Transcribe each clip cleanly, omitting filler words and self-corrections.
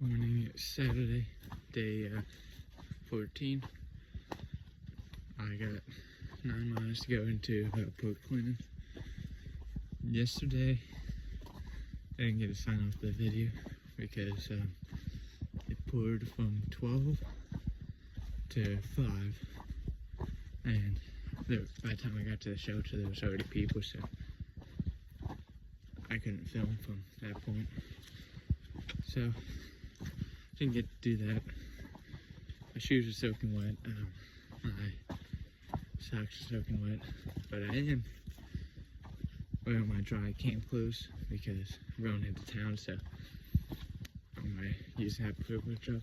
Morning, it's Saturday, day 14. I got 9 miles to go into Port Clinton. Yesterday, I didn't get to sign off the video because it poured from 12 to 5, and by the time I got to the shelter, there was already people, so I couldn't film from that point. So didn't get to do that. My shoes are soaking wet. My socks are soaking wet, but I am wearing my dry camp clothes because I'm going into town, so I'm gonna use that privilege up.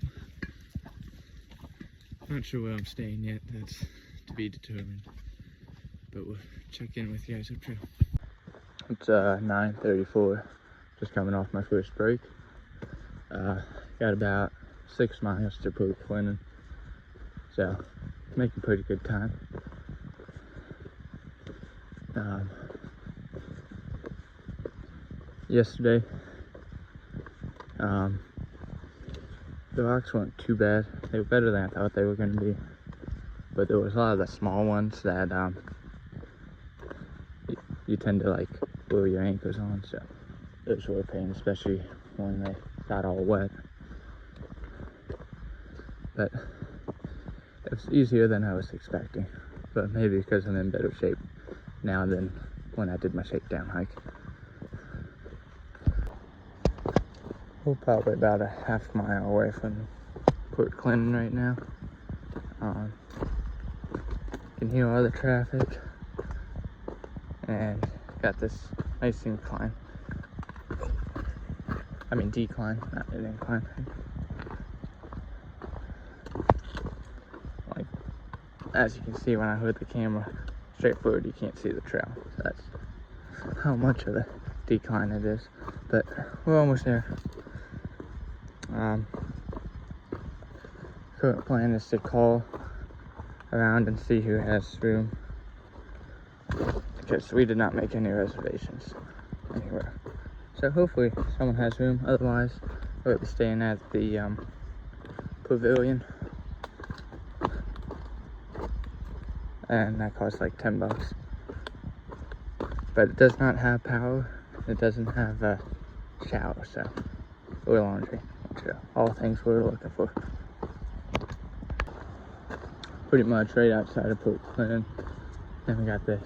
Not sure where I'm staying yet. That's to be determined, but we'll check in with you guys up trail. It's 9:34. Just coming off my first break. Got about 6 miles to Port Clinton, so making pretty good time. Yesterday, the rocks weren't too bad. They were better than I thought they were going to be, but there was a lot of the small ones that you tend to like blow your ankles on, so it was worth pain, especially when they got all wet. But it was easier than I was expecting, but maybe because I'm in better shape now than when I did my shakedown hike. We're probably about a half mile away from Port Clinton right now. You can hear all the traffic, and got this nice incline. I mean decline, not an incline. Like, as you can see when I hold the camera straight forward, you can't see the trail. So that's how much of a decline it is. But we're almost there. Current plan is to call around and see who has room, because we did not make any reservations anywhere. So hopefully someone has room. Otherwise, we'll be staying at the pavilion, and that costs like $10. But it does not have power. It doesn't have a shower, so or laundry. So all things we're looking for. Pretty much right outside of Port Clinton. Then we got this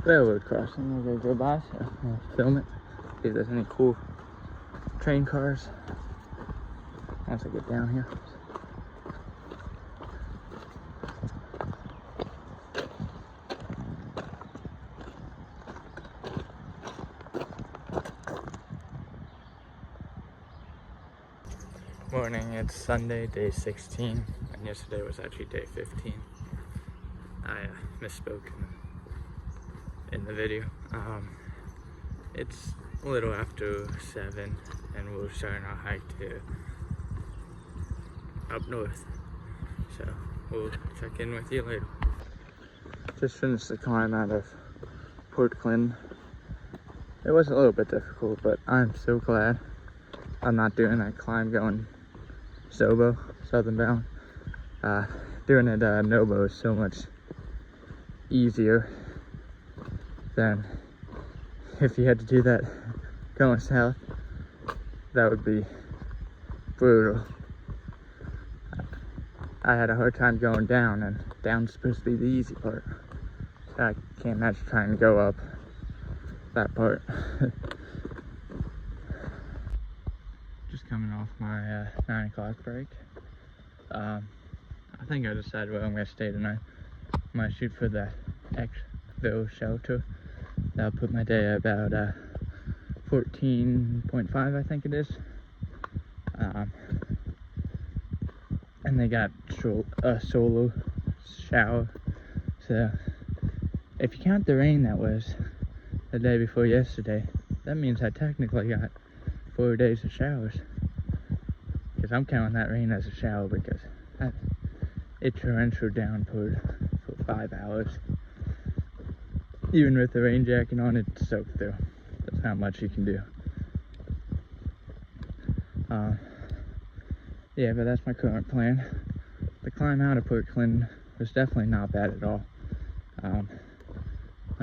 railroad crossing we're gonna go by, so I'll film it. See if there's any cool train cars once I get down here. Morning, it's Sunday, day 16, and yesterday was actually day 15. I misspoke in the video. It's a little after 7, and we're starting our hike to up north, so we'll check in with you later. Just finished the climb out of Port Clinton. It was a little bit difficult, but I'm so glad I'm not doing that climb going Sobo, southern bound. Doing it Nobo is so much easier than if you had to do that going south. That would be brutal. I had a hard time going down, and down's supposed to be the easy part. So I can't imagine trying to go up that part. Just coming off my 9 o'clock break. I think I decided where I'm gonna stay tonight. I might shoot for the Xville shelter. That'll put my day at about 14.5, I think it is. And they got a solo shower. So if you count the rain that was the day before yesterday, that means I technically got 4 days of showers. Because I'm counting that rain as a shower, because it torrential downpoured for 5 hours. Even with the rain jacket on, it soaked through. That's not much you can do. Yeah, but that's my current plan. The climb out of Port Clinton was definitely not bad at all. I'm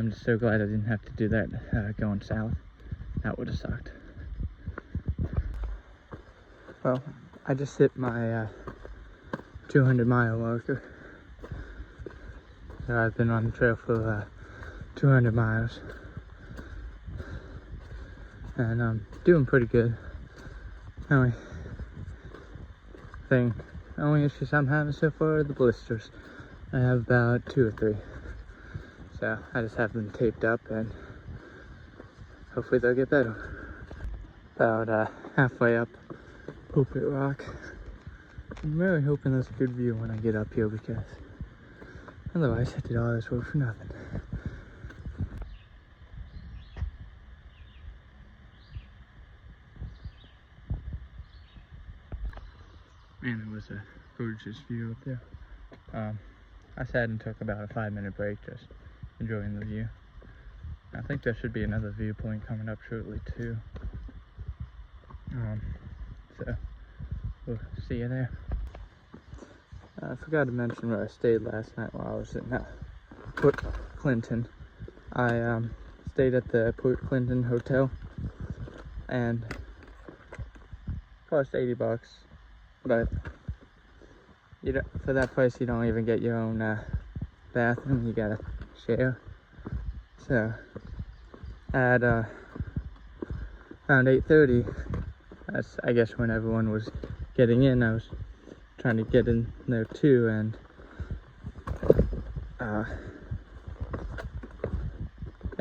just so glad I didn't have to do that going south. That would have sucked. Well, I just hit my 200-mile marker. So I've been on the trail for 200 miles. And I'm doing pretty good. Only issues I'm having so far are the blisters. I have about 2 or 3. So I just have them taped up and hopefully they'll get better. About halfway up Pulpit Rock. I'm really hoping there's a good view when I get up here, because otherwise I did all this work for nothing. Man, it was a gorgeous view up there. I sat and took about a 5-minute break, just enjoying the view. I think there should be another viewpoint coming up shortly too. So we'll see you there. I forgot to mention where I stayed last night while I was in Port Clinton. I stayed at the Port Clinton Hotel, and cost $80. But for that price, you don't even get your own bathroom. You gotta share. So at around 8:30, that's I guess when everyone was getting in. I was trying to get in there too, and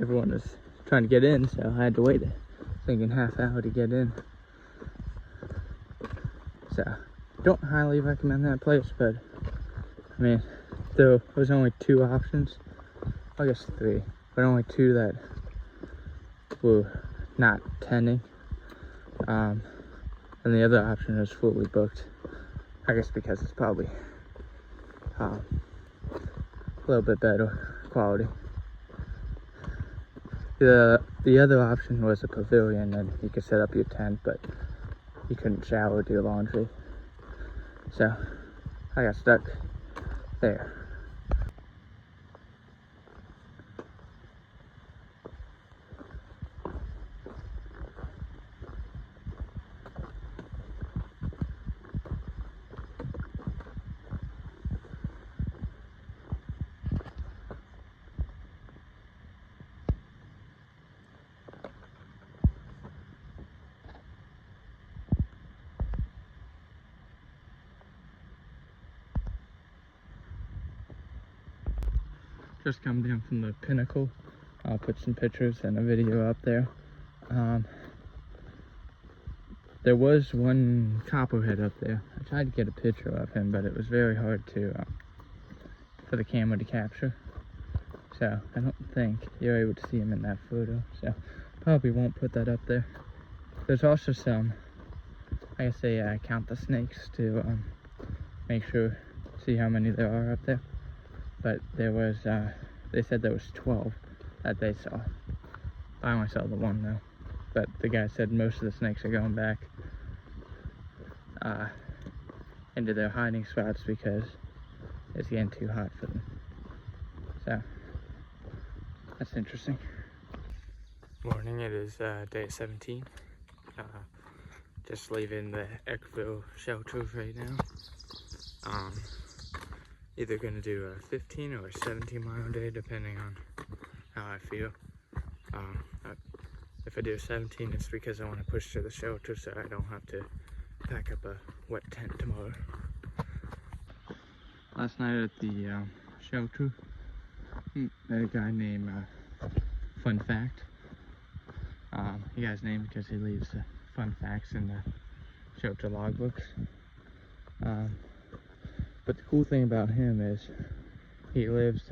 everyone was trying to get in, so I had to wait thinking half hour to get in. So don't highly recommend that place, but I mean, there was only 2 options, I guess 3, but only 2 that were not tending, and the other option was fully booked. I guess because it's probably a little bit better quality. The other option was a pavilion, and you could set up your tent, but you couldn't shower or do laundry. So I got stuck there. Just come down from the pinnacle. I'll put some pictures and a video up there. There was one copperhead up there. I tried to get a picture of him, but it was very hard for the camera to capture. So I don't think you're able to see him in that photo. So probably won't put that up there. There's also some, I guess they count the snakes to see how many there are up there. But there was, they said there was 12 that they saw. I only saw the one though. But the guy said most of the snakes are going back into their hiding spots because it's getting too hot for them. So that's interesting. Morning, it is day 17. Just leaving the Eckville shelter right now. Either gonna do a 15 or a 17 mile day, depending on how I feel. If I do a 17, it's because I want to push to the shelter so I don't have to pack up a wet tent tomorrow. Last night at the shelter, met a guy named Fun Fact. He got his name because he leaves fun facts in the shelter logbooks. But the cool thing about him is he lives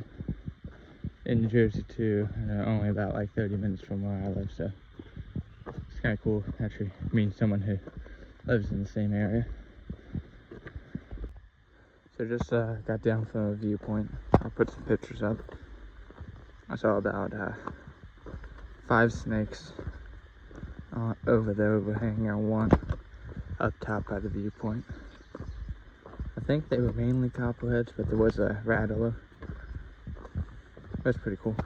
in New Jersey too, and only about like 30 minutes from where I live, so it's kind of cool. Actually means someone who lives in the same area. So just got down from a viewpoint. I'll put some pictures up. I saw about 5 snakes over there overhanging on one up top by the viewpoint. think they were mainly copperheads, but there was a rattler. That's pretty cool.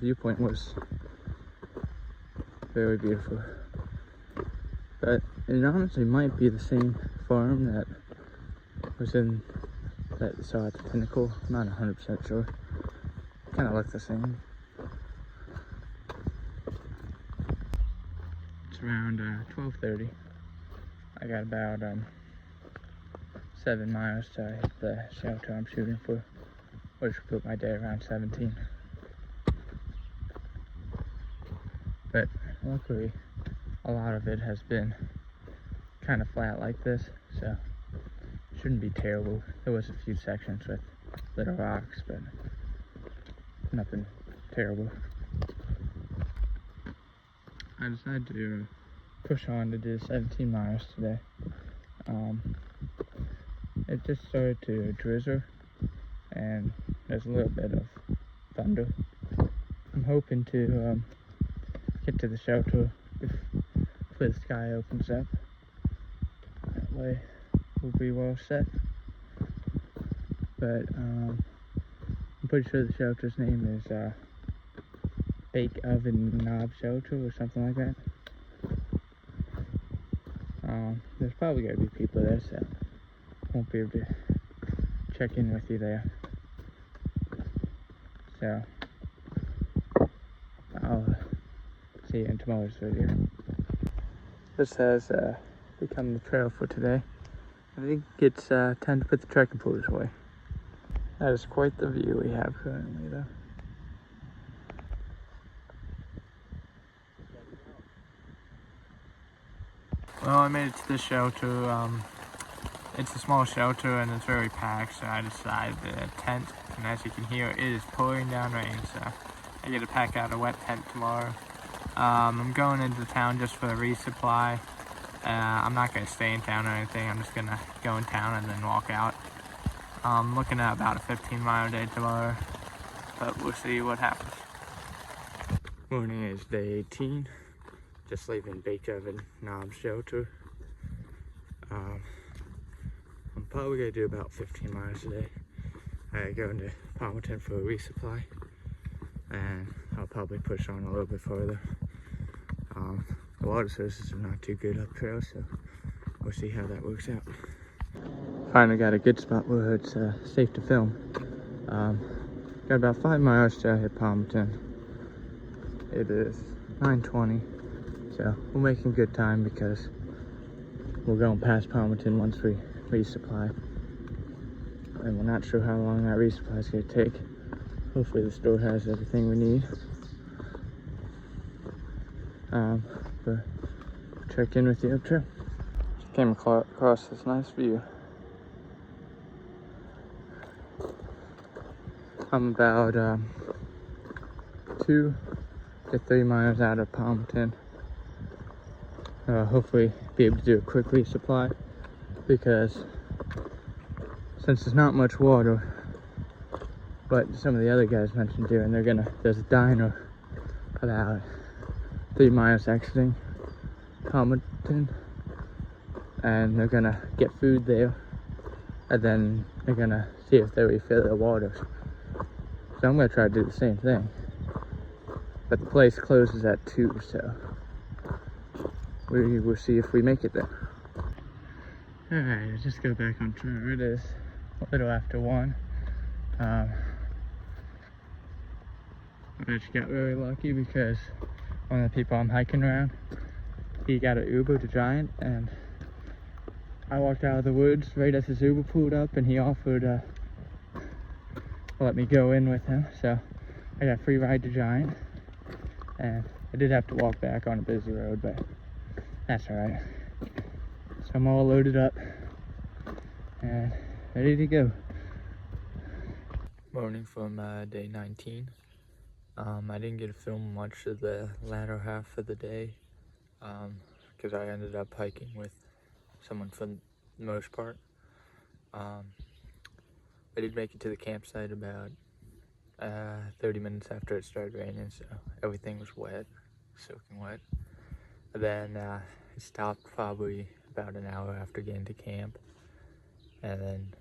Viewpoint was very beautiful. But it honestly might be the same farm that was in that you saw at the pinnacle. I'm not 100% sure. Kind of look the same. It's around 12:30. I got about 7 miles to hit the shelter I'm shooting for, which will put my day around 17. But luckily, a lot of it has been kind of flat like this, so it shouldn't be terrible. There was a few sections with little rocks, but nothing terrible. I decided to push on to do 17 miles today. It just started to drizzle, and there's a little bit of thunder. I'm hoping to get to the shelter before the sky opens up. That way we'll be well set. But I'm pretty sure the shelter's name is Bake Oven Knob Shelter or something like that. There's probably gonna be people there, so won't be able to check in with you there. So I'll see you in tomorrow's video. This has become the trail for today. I think it's time to put the trekking poles away. That is quite the view we have currently, though. Well, I made it to the shelter. It's a small shelter and it's very packed, so I decided to tent. And as you can hear, it is pouring down rain, so I get to pack out a wet tent tomorrow. I'm going into town just for a resupply. I'm not going to stay in town or anything. I'm just going to go in town and then walk out. I'm looking at about a 15-mile day tomorrow, but we'll see what happens. Morning is day 18. Just leaving Bake Oven Knob Shelter. I'm probably going to do about 15 miles today. I go into Palmerton for a resupply, and I'll probably push on a little bit further. The water sources are not too good up trail, so we'll see how that works out. Finally got a good spot where it's safe to film. Got about 5 miles to hit Palmerton. It is 9:20, so we're making good time because we're going past Palmerton once we resupply. And we're not sure how long that resupply is going to take. Hopefully the store has everything we need. But check in with you up trail. Just came across this nice view. I'm about 2 to 3 miles out of Palmerton. Hopefully be able to do a quick resupply, because since there's not much water, but some of the other guys mentioned doing, there's a diner about 3 miles exiting Palmerton, and they're gonna get food there, and then they're gonna see if they refill their waters. So I'm gonna try to do the same thing, but the place closes at 2, so we will see if we make it there. Alright, just go back on trail. It is a little after 1. I actually got really lucky because one of the people I'm hiking around, he got an Uber to Giant, and I walked out of the woods right as his Uber pulled up, and he offered to let me go in with him, so I got a free ride to Giant. And I did have to walk back on a busy road, but that's alright. So I'm all loaded up and ready to go. Morning from day 19. I didn't get to film much of the latter half of the day because I ended up hiking with someone for the most part. I did make it to the campsite about 30 minutes after it started raining, so everything was wet, soaking wet. And then it stopped probably about an hour after getting to camp, and then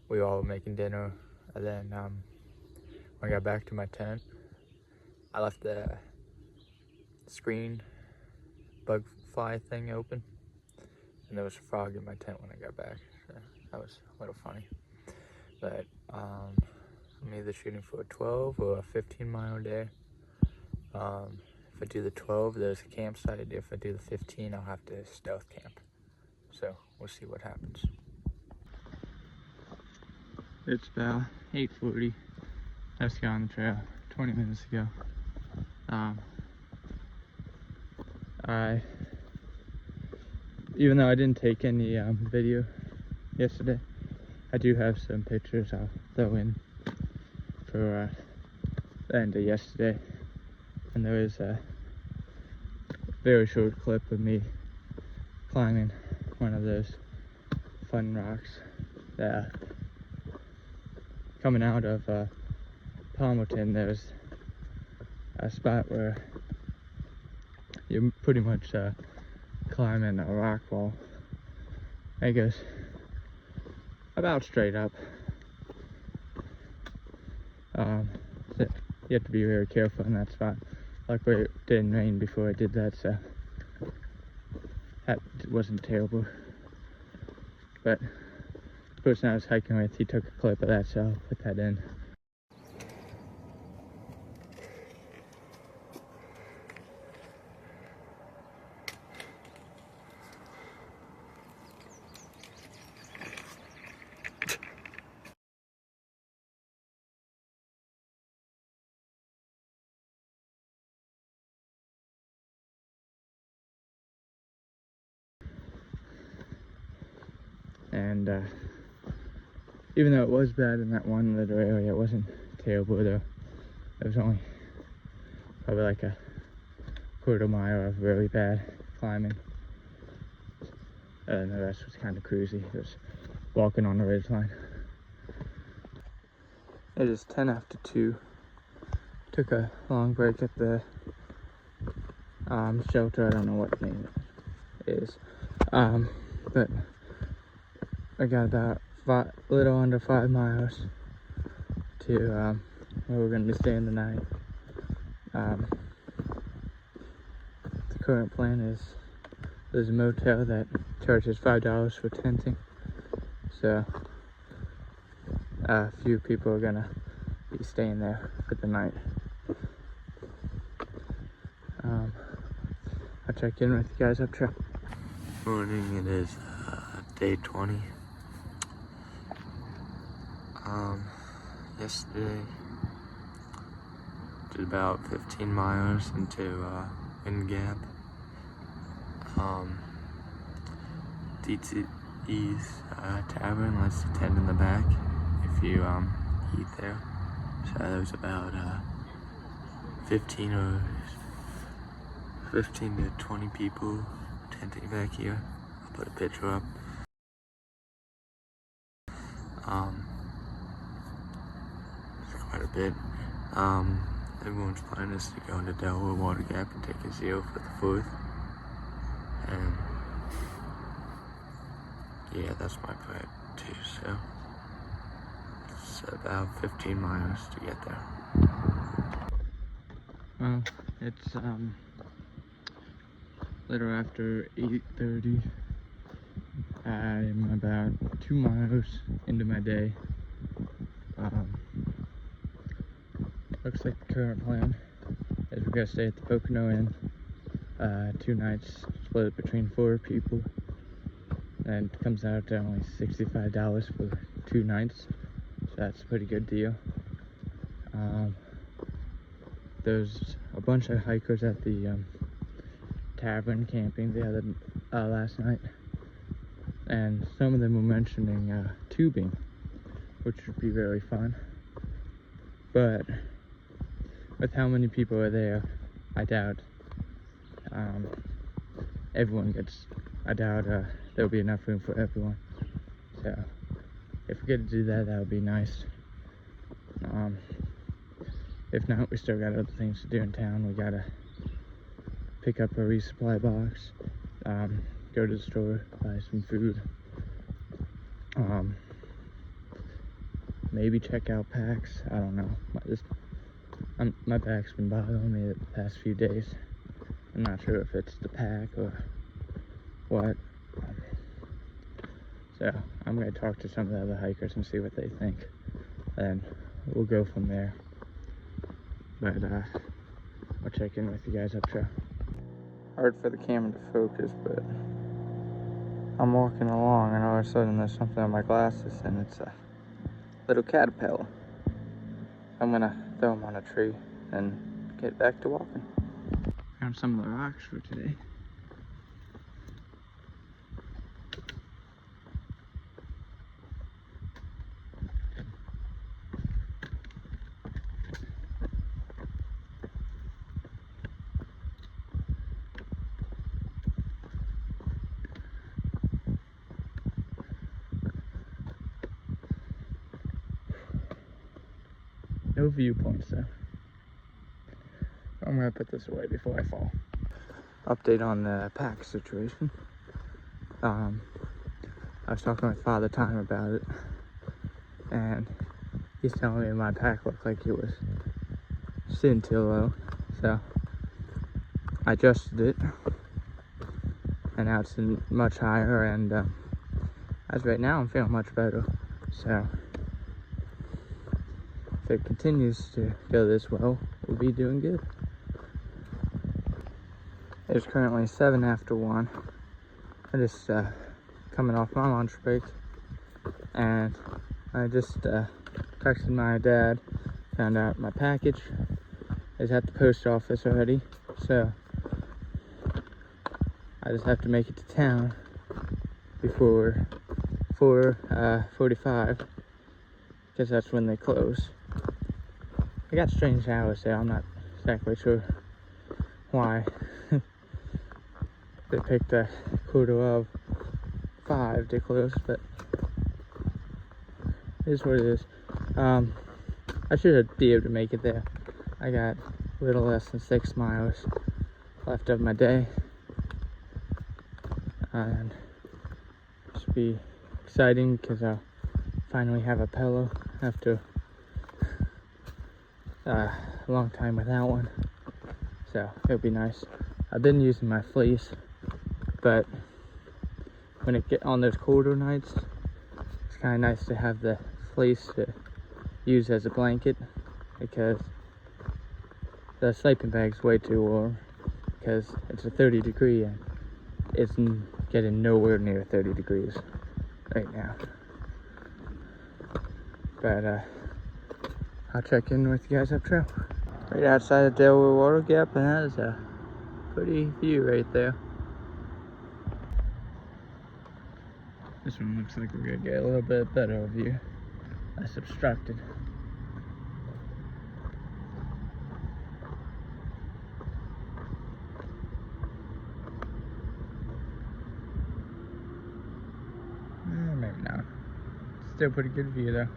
we all were making dinner. And then when I got back to my tent, I left the screen bug fly thing open, and there was a frog in my tent when I got back, so that was a little funny. But I'm either shooting for a 12 or a 15-mile day. If I do the 12, there's a campsite. If I do the 15, I'll have to stealth camp. So we'll see what happens. It's about 8:40. I just got on the trail 20 minutes ago. Even though I didn't take any video yesterday, I do have some pictures I'll throw in for the end of yesterday. And there is a very short clip of me climbing one of those fun rocks that coming out of Palmerton. There's a spot where you're pretty much climbing a rock wall. It goes about straight up. So you have to be very careful in that spot. Luckily it didn't rain before I did that, so that wasn't terrible. But the person I was hiking with, he took a clip of that, so I'll put that in. And even though it was bad in that one little area, it wasn't terrible though. It was only probably like a quarter mile of really bad climbing. And the rest was kind of cruisy. Just walking on the ridge line. It is 10 after 2. Took a long break at the shelter. I don't know what name it is. But I got about a little under 5 miles to where we're going to be staying the night. The current plan is there's a motel that charges $5 for tenting, so a few people are going to be staying there for the night. I'll check in with you guys up trail. Morning, it is day 20. Yesterday did about 15 miles into Wind Gap. DTE's Tavern lets you tent in the back if you eat there. So there's about 15 to 20 people tenting back here. I'll put a picture up. It's quite a bit. Everyone's plan is to go into Delaware Water Gap and take a zero for the 4th. And yeah, that's my plan too, so it's about 15 miles to get there. Well, it's little after 8:30. I'm about 2 miles into my day. Looks like the current plan is we're gonna stay at the Pocono Inn 2 nights, split between 4 people, and it comes out to only $65 for 2 nights, so that's a pretty good deal. There's a bunch of hikers at the tavern camping the other last night, and some of them were mentioning tubing, which would be very fun. But with how many people are there, I doubt everyone gets. I doubt there'll be enough room for everyone. So if we get to do that, that would be nice. if not, we still got other things to do in town. We gotta pick up a resupply box, go to the store, buy some food, maybe check out packs. I don't know. My back's been bothering me the past few days. I'm not sure if it's the pack or what. So I'm gonna talk to some of the other hikers and see what they think, and we'll go from there. But I'll check in with you guys up there. Hard for the camera to focus, but I'm walking along and all of a sudden there's something on my glasses and it's a little caterpillar. I'm gonna throw him on a tree and get back to walking. Found some of the rocks for today. No viewpoints though. I'm gonna put this away before I fall. Update on the pack situation. I was talking with Father Time about it, and he's telling me my pack looked like it was sitting too low, so I adjusted it, and now it's much higher, and as of right now I'm feeling much better. So if it continues to go this well, we'll be doing good. It's currently 7 after 1. I just coming off my lunch break, and I just texted my dad, found out my package is at the post office already, so I just have to make it to town before 4:45, because that's when they close. I got strange hours there. I'm not exactly sure why they picked a 4:45 to close, but it is what it is. I should be able to make it there. I got a little less than 6 miles left of my day, and it should be exciting because I'll finally have a pillow after a long time without one, so it'll be nice. I've been using my fleece, but when it get on those colder nights, it's kind of nice to have the fleece to use as a blanket, because the sleeping bag's way too warm, because it's a 30 degree and it's getting nowhere near 30 degrees right now. But I'll check in with you guys up trail. Right outside of Delaware Water Gap, and that is a pretty view right there. This one looks like we're gonna get a little bit better view, less obstructed. Maybe not. Still pretty good view though.